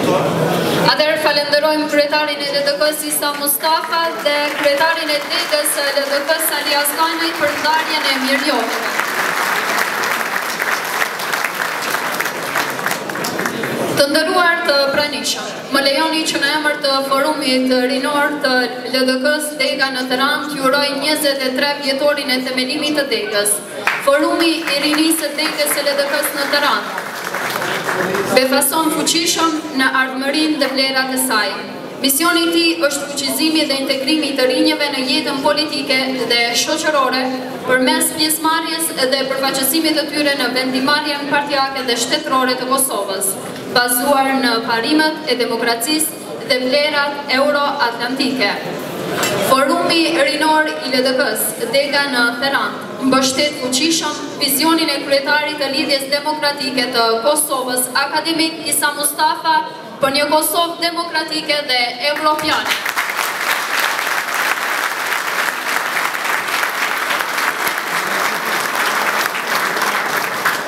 Atëherë falenderojmë kryetarin e LDK-s Isa Mustafa dhe kryetarin e Degës së LDK-s Ali Asllani për ndarjen e mirënjohjeve. Të nderuar të pranishëm, më lejoni që në emër të forumit rinor të LDK-s Dega në Tiranë t'ju uroj 23 vjetorin e themelimit të Degës. Forumi i rinisë së Degës së LDK-s në Tiranë befason fuqishëm në ardhmërinë dhe vlerat e saj. Misioni i tij është fuqizimi dhe integrimi të rinjeve në jetën politike dhe shoqërore përmes pjesëmarrjes dhe përfaqësimit të tyre në vendimarrjen partijake dhe shtetërore të Kosovës, bazuar në parimet e demokracisë dhe vlerat euro-atlantike. Forumi rinor i LDK-s Dega në Tiranë mbështet fuqishëm vizionin e kryetarit të lidhjes demokratike të Kosovës, akademik Isa Mustafa, për një Kosovë demokratike dhe evropiane.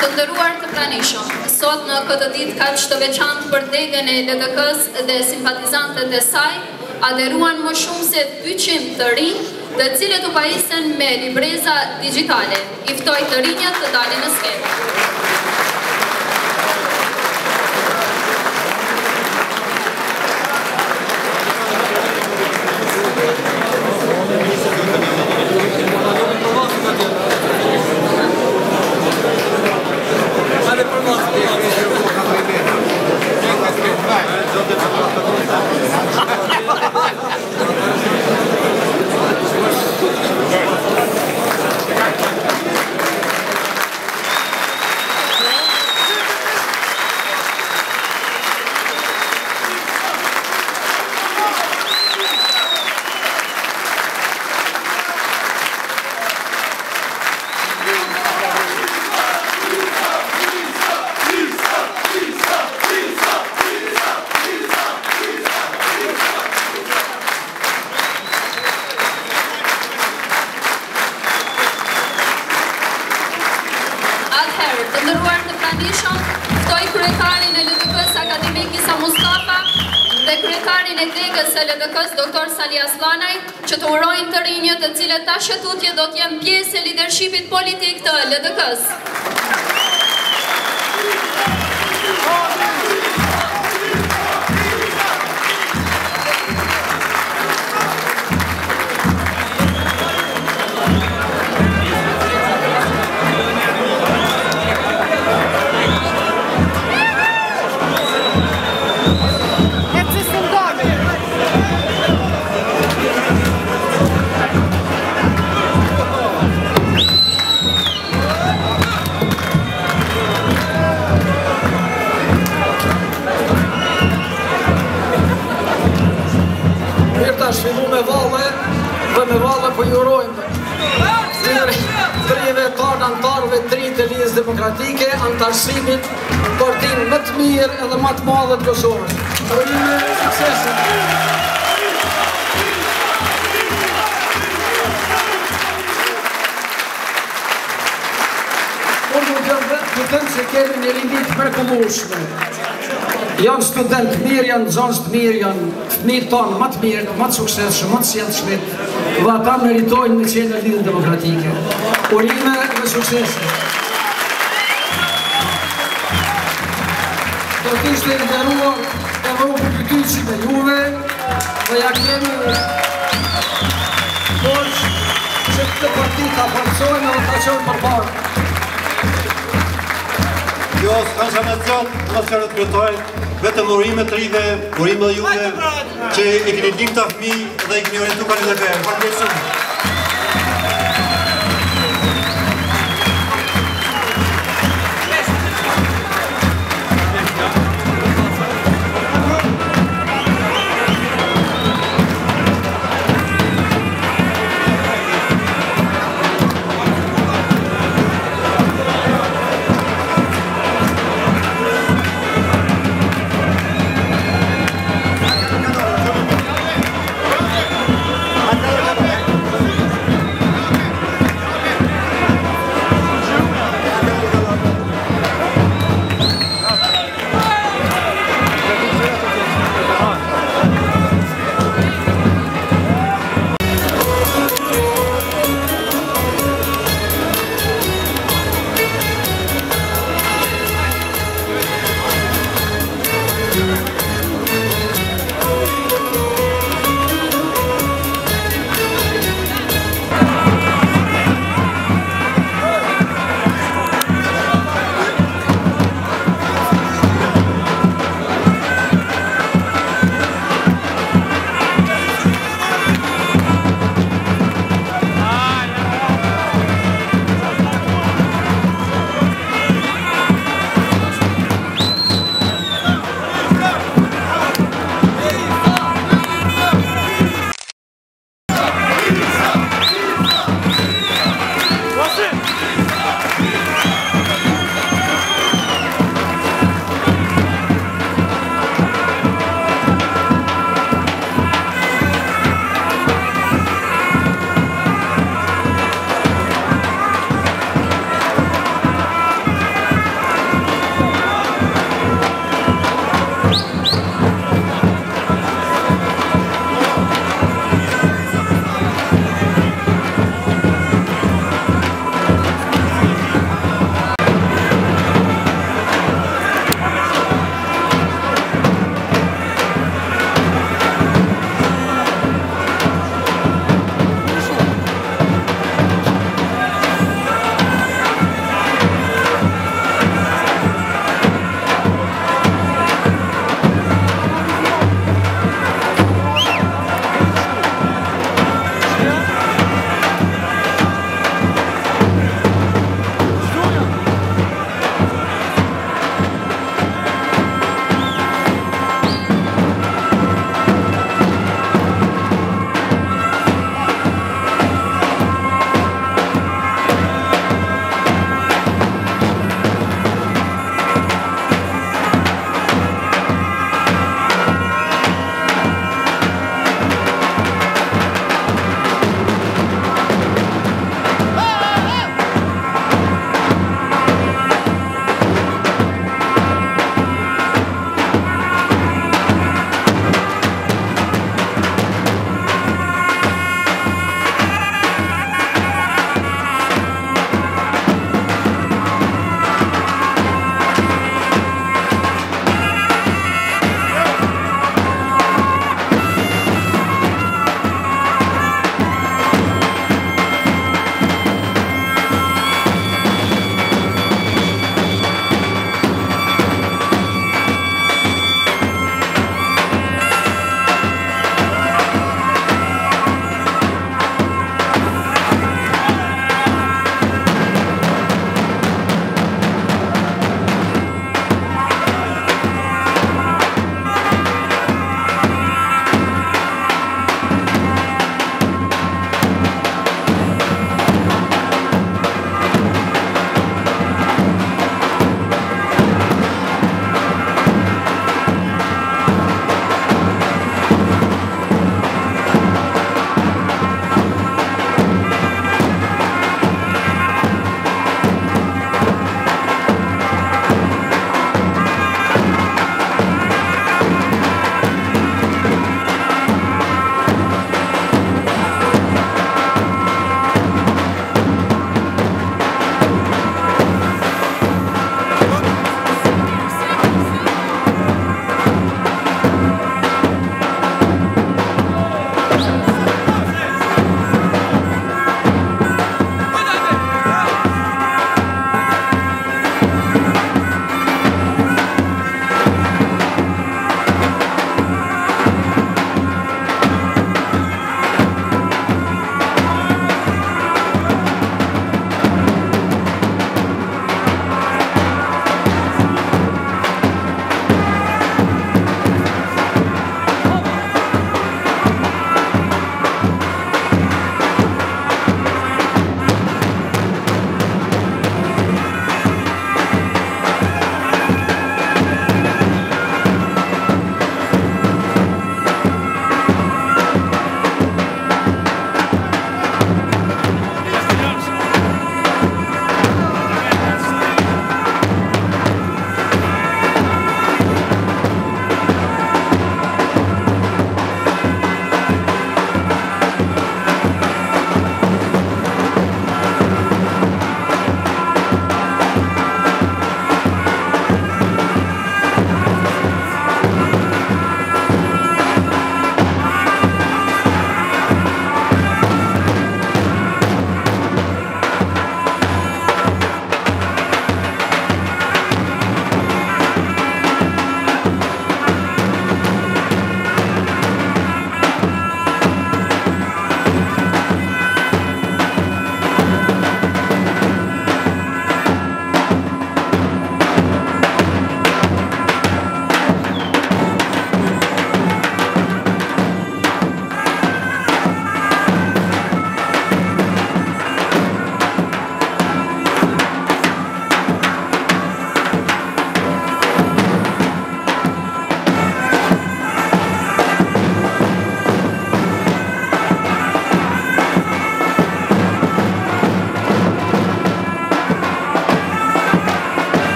Të nderuar të pranishëm, sot në këtë ditë kaq të veçantë për Degën e LDK-s dhe simpatizantët e saj, aderuan më shumë se 200 të rinj, të cilët u pajisen me libreza digjitale. I ftoj të rinjat të dalin në skenë. Të nderuar të pranishëm, ftoj kryetarin e LDK-s akademik Isa Mustafa dhe kryetarin e Degës së LDK-s Dr. Sali Asllani që të urojnë të rinjët të cilët tash tutje do të jenë pjesë e lidershipit politik të LDK-s. Shvillu me valle, dhe me valle po jurojmë trive tarë antarëve tri të lidhjes demokratike, antarësimit partinë më të mirë edhe më të madhe të Kosovës. Urojmë suksesin. Unë më them se kemi një rinjit mrekullueshme. Janë studentë mirë, janë nxënës të mirë, janë fëmijët tonë më të mirë, më të suksesshëm, më të sjellshëm, dhe ata meritojnë me qenë në lidhjen demokratike. Urime dhe suksese. Do të ishte nderuar edhe u përpytysi me juve dhe ja kemi forcë që këtë parti ta forcojnë dhe ta çojnë përpara. Jo, s'ka shamacion, mos që rëtëtojnë, vetëm urime të rive, urime dhe juve, që e keni dim të fëmi dhe i keni orientu ka një dhe kërë.